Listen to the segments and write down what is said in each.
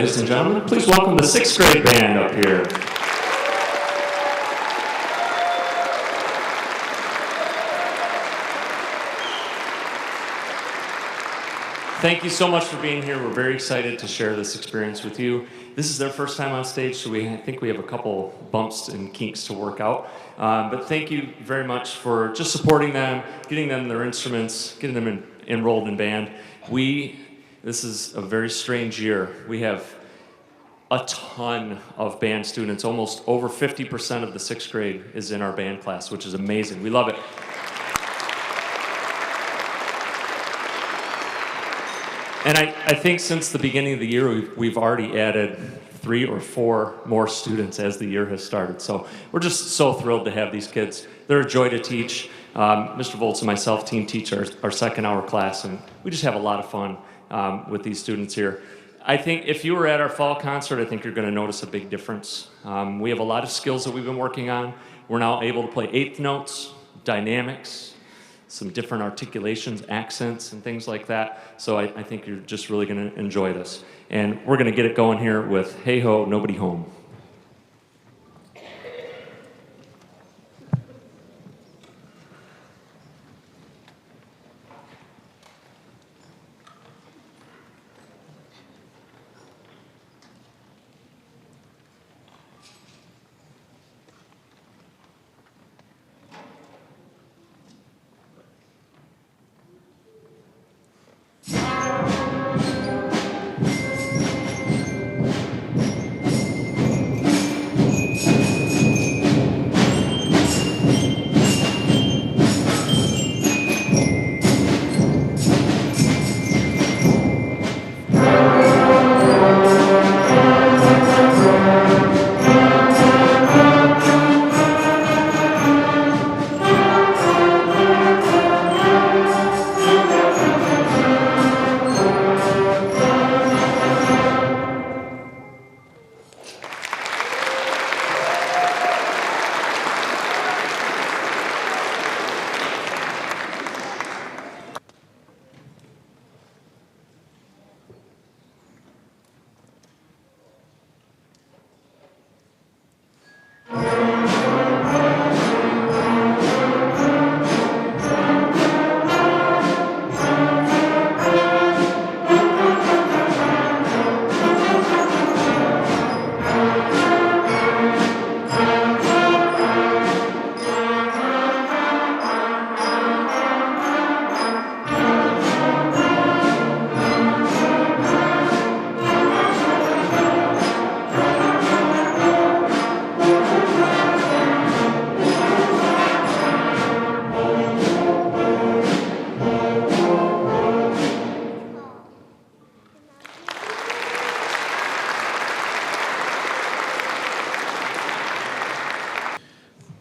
ladies and gentlemen. Please welcome the 6th grade band up here. Thank you so much for being here. We're very excited to share this experience with you. This is their first time on stage, so I think we have a couple bumps and kinks to work out. But thank you very much for just supporting them, getting them their instruments, getting them enrolled in band. This is a very strange year. We have a ton of band students. Almost over 50% of the 6th grade is in our band class, which is amazing. We love it. And I think since the beginning of the year, we've already added 3 or 4 more students as the year has started. So we're just so thrilled to have these kids. They're a joy to teach. Mr. Volz and myself team teach our second hour class, and we just have a lot of fun with these students here. I think if you were at our fall concert, I think you're going to notice a big difference. We have a lot of skills that we've been working on. We're now able to play 8th notes, dynamics, some different articulations, accents, and things like that. So I think you're just really going to enjoy this. And we're going to get it going here with Hey Ho, Nobody Home.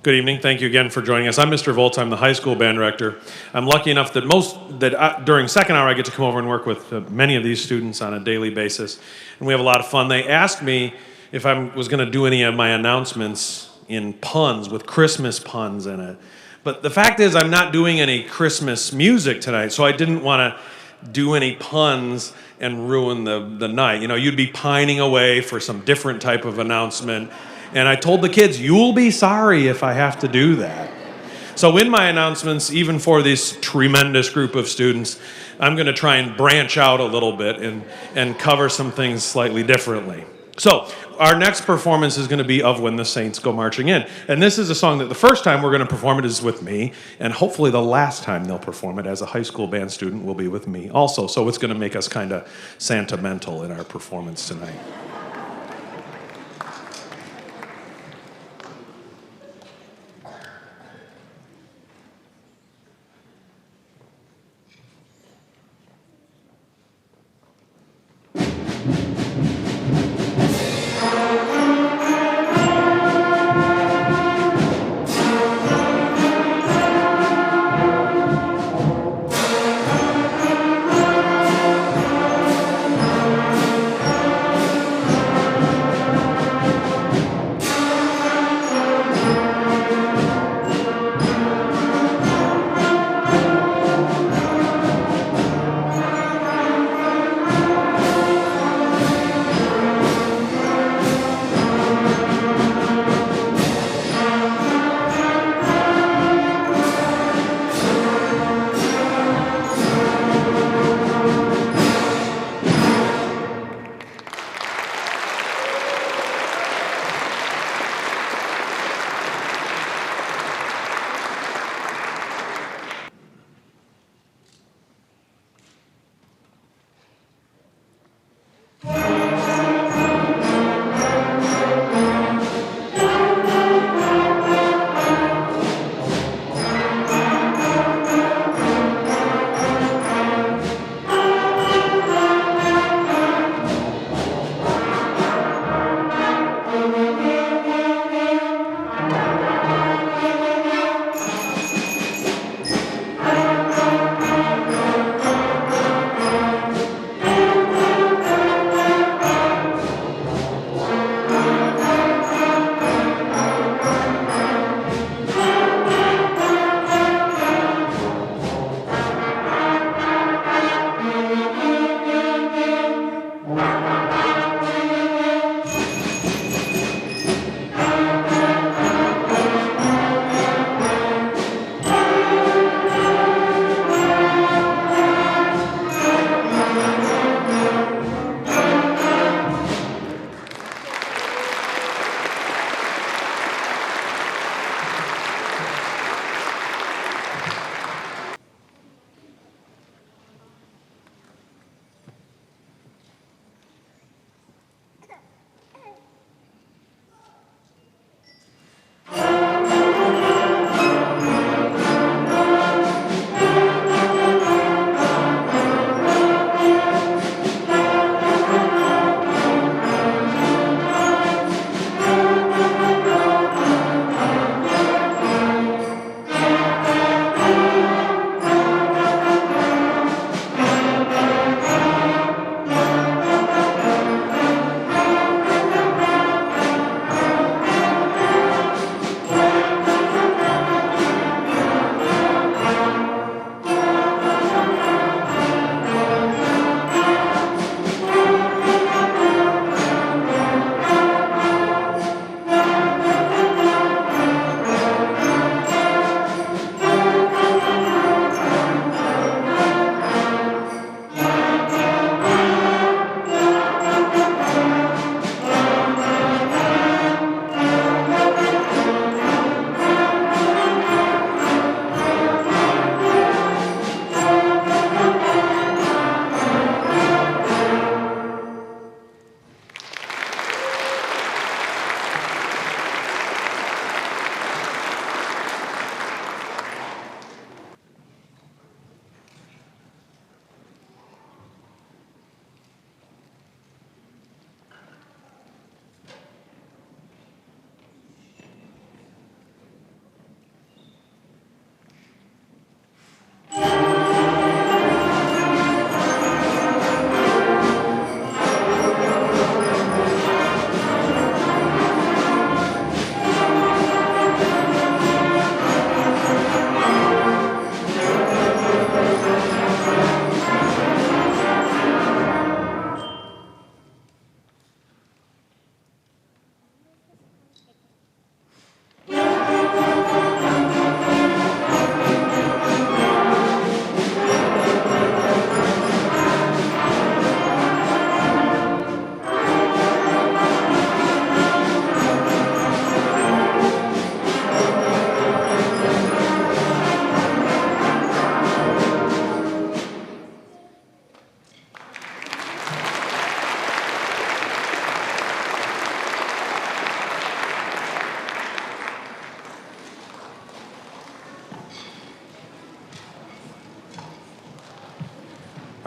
Good evening. Thank you again for joining us. I'm Mr. Volz. I'm the high school band director. I'm lucky enough that during second hour I get to come over and work with many of these students on a daily basis, and we have a lot of fun. They asked me if I was going to do any of my announcements in puns, with Christmas puns in it. But the fact is I'm not doing any Christmas music tonight, so I didn't want to do any puns and ruin the night. You know, you'd be pining away for some different type of announcement. And I told the kids, you'll be sorry if I have to do that. So in my announcements, even for this tremendous group of students, I'm going to try and branch out a little bit and cover some things slightly differently. So our next performance is going to be of When the Saints Go Marching In. And this is a song that the first time we're going to perform it is with me, and hopefully the last time they'll perform it as a high school band student will be with me also. So it's going to make us kind of sentimental in our performance tonight.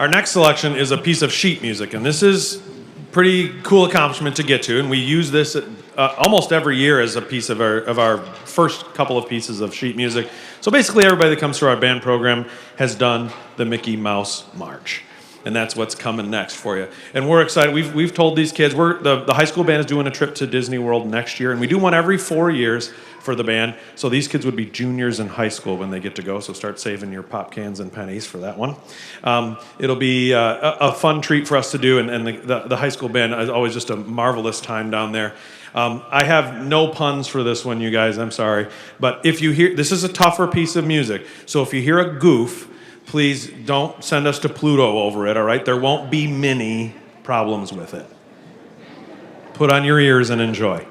Our next selection is a piece of sheet music, and this is pretty cool accomplishment to get to, and we use this almost every year as a piece of our first couple of pieces of sheet music. So basically, everybody that comes through our band program has done the Mickey Mouse March. And that's what's coming next for you. And we're excited. We've told these kids, the high school band is doing a trip to Disney World next year, and we do one every 4 years for the band. So these kids would be juniors in high school when they get to go, so start saving your pop cans and pennies for that one. It'll be a fun treat for us to do, and the high school band is always just a marvelous time down there. I have no puns for this one, you guys, I'm sorry. But if you hear, this is a tougher piece of music, so if you hear a goof, please don't send us to Pluto over it, all right? There won't be many problems with it. Put on your ears and enjoy.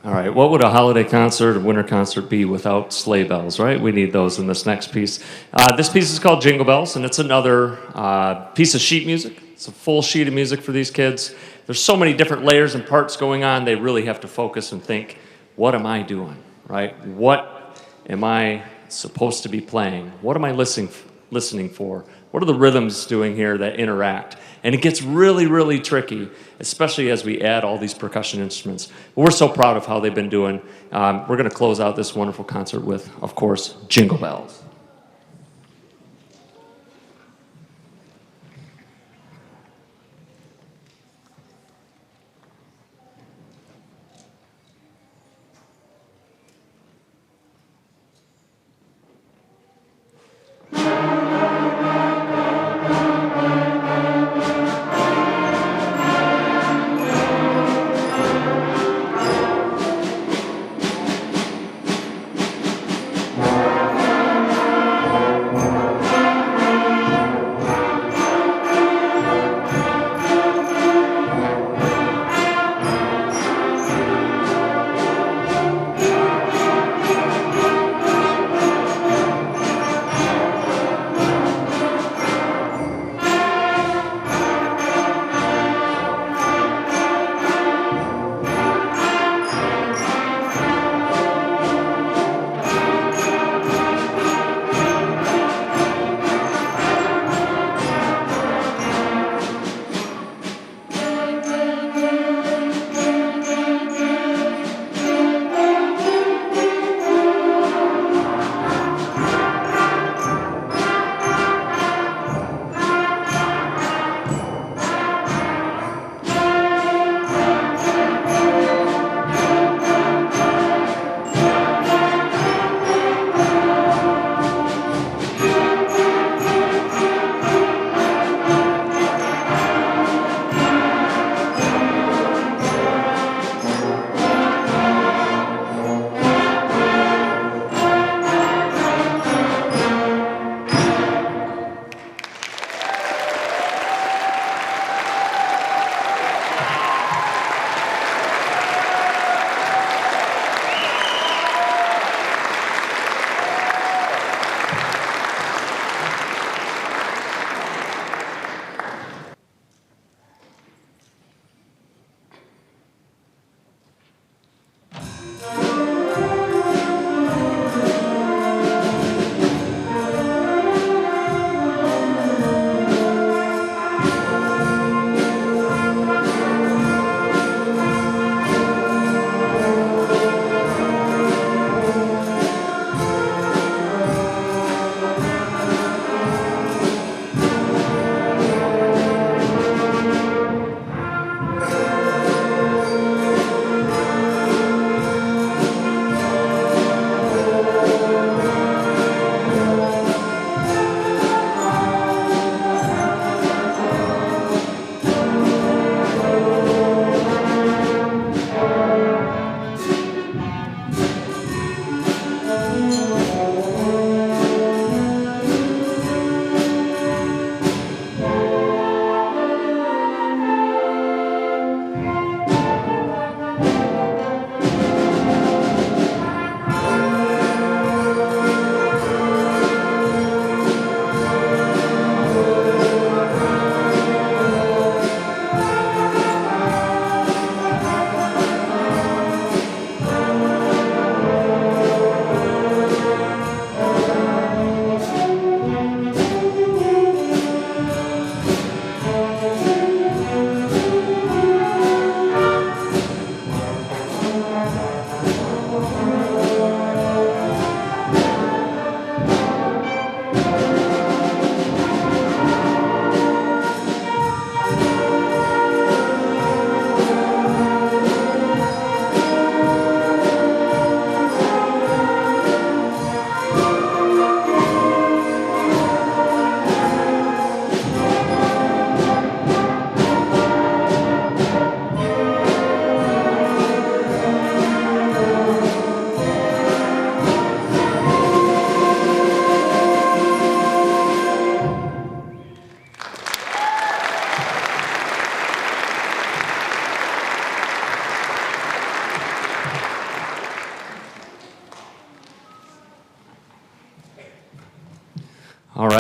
All right, what would a holiday concert or winter concert be without sleigh bells, right? We need those in this next piece. This piece is called Jingle Bells, and it's another piece of sheet music. It's a full sheet of music for these kids. There's so many different layers and parts going on, they really have to focus and think, what am I doing, right? What am I supposed to be playing? What am I listening for? What are the rhythms doing here that interact? And it gets really, really tricky, especially as we add all these percussion instruments. But we're so proud of how they've been doing. We're going to close out this wonderful concert with, of course, Jingle Bells.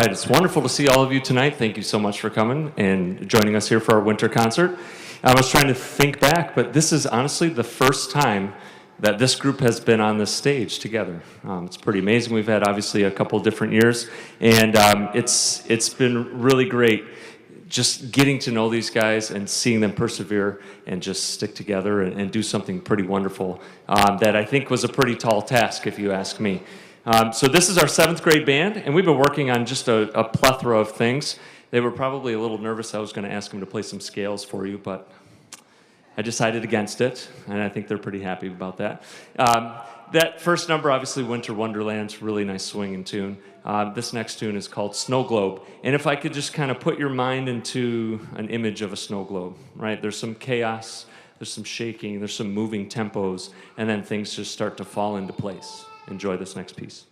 right, it's wonderful to see all of you tonight. Thank you so much for coming and joining us here for our winter concert. I was trying to think back, but this is honestly the first time that this group has been on this stage together. It's pretty amazing. We've had obviously a couple different years, and it's been really great just getting to know these guys and seeing them persevere and just stick together and do something pretty wonderful that I think was a pretty tall task, if you ask me. So this is our 7th grade band, and we've been working on just a plethora of things. They were probably a little nervous I was going to ask them to play some scales for you, but I decided against it, and I think they're pretty happy about that. That first number, obviously, Winter Wonderland's really nice swinging tune. This next tune is called Snow Globe, and if I could just kind of put your mind into an image of a snow globe, right? There's some chaos, there's some shaking, there's some moving tempos, and then things just start to fall into place. Enjoy this next piece.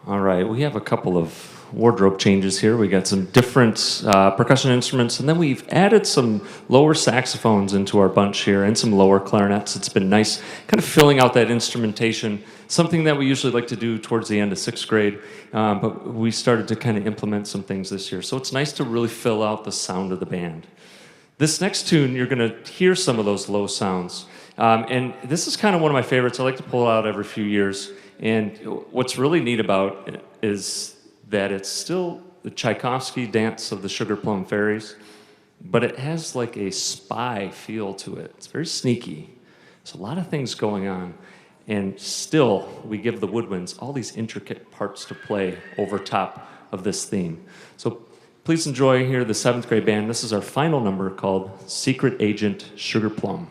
All right, we have a couple of wardrobe changes here. We got some different percussion instruments, and then we've added some lower saxophones into our bunch here and some lower clarinets. It's been nice kind of filling out that instrumentation, something that we usually like to do towards the end of 6th grade, but we started to kind of implement some things this year. So it's nice to really fill out the sound of the band. This next tune, you're going to hear some of those low sounds. And this is kind of one of my favorites. I like to pull it out every few years. And what's really neat about it is that it's still the Tchaikovsky dance of the Sugar Plum Fairies, but it has like a spy feel to it. It's very sneaky. There's a lot of things going on. And still, we give the woodwinds all these intricate parts to play over top of this theme. So please enjoy here the 7th grade band. This is our final number called Secret Agent Sugar Plum.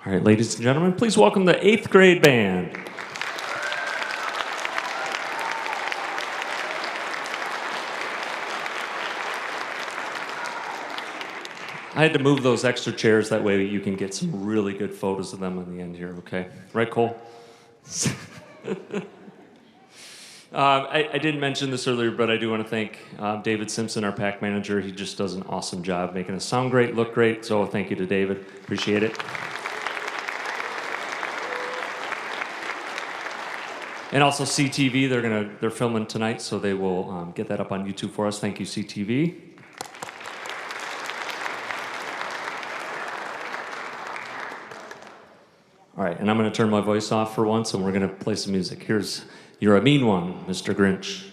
All right, ladies and gentlemen, please welcome the 8th grade band. I had to move those extra chairs, that way you can get some really good photos of them on the end here, okay? Right, Cole? I didn't mention this earlier, but I do want to thank David Simpson, our pack manager. He just does an awesome job making us sound great, look great, so thank you to David. Appreciate it. And also CTV, they're filming tonight, so they will get that up on YouTube for us. Thank you, CTV. All right, and I'm going to turn my voice off for once, and we're going to play some music. Here's You're a Mean One, Mr. Grinch.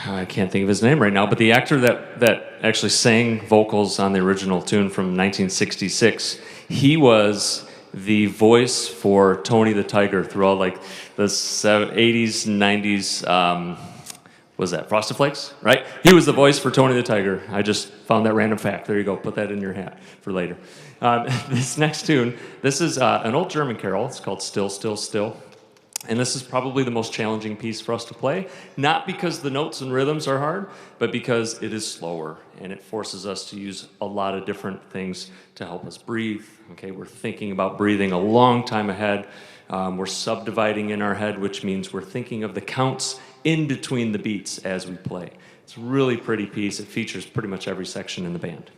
I can't think of his name right now, but the actor that actually sang vocals on the original tune from 1966, he was the voice for Tony the Tiger throughout like the 80s, 90s. Was that Frosted Flakes? Right? He was the voice for Tony the Tiger. I just found that random fact. There you go. Put that in your hat for later. This next tune, this is an old German carol. It's called Still, Still, Still. And this is probably the most challenging piece for us to play, not because the notes and rhythms are hard, but because it is slower, and it forces us to use a lot of different things to help us breathe. Okay, we're thinking about breathing a long time ahead. We're subdividing in our head, which means we're thinking of the counts in between the beats as we play. It's a really pretty piece. It features pretty much every section in the band.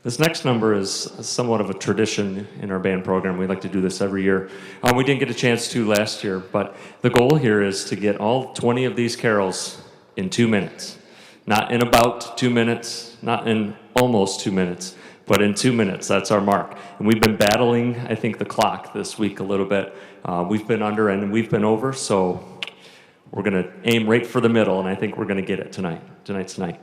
This next number is somewhat of a tradition in our band program. We like to do this every year. We didn't get a chance to last year, but the goal here is to get all 20 of these carols in 2 minutes. Not in about 2 minutes, not in almost 2 minutes, but in 2 minutes. That's our mark. And we've been battling, I think, the clock this week a little bit. We've been under and we've been over, so we're going to aim right for the middle, and I think we're going to get it tonight. Tonight's night.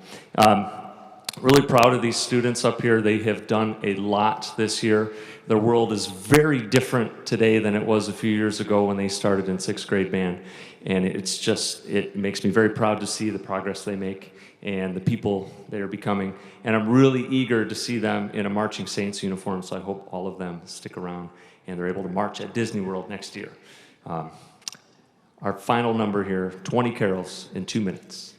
Really proud of these students up here. They have done a lot this year. Their world is very different today than it was a few years ago when they started in 6th grade band. And it makes me very proud to see the progress they make and the people they are becoming. And I'm really eager to see them in a Marching Saints uniform, so I hope all of them stick around and they're able to march at Disney World next year. Our final number here, 20 carols in 2 minutes.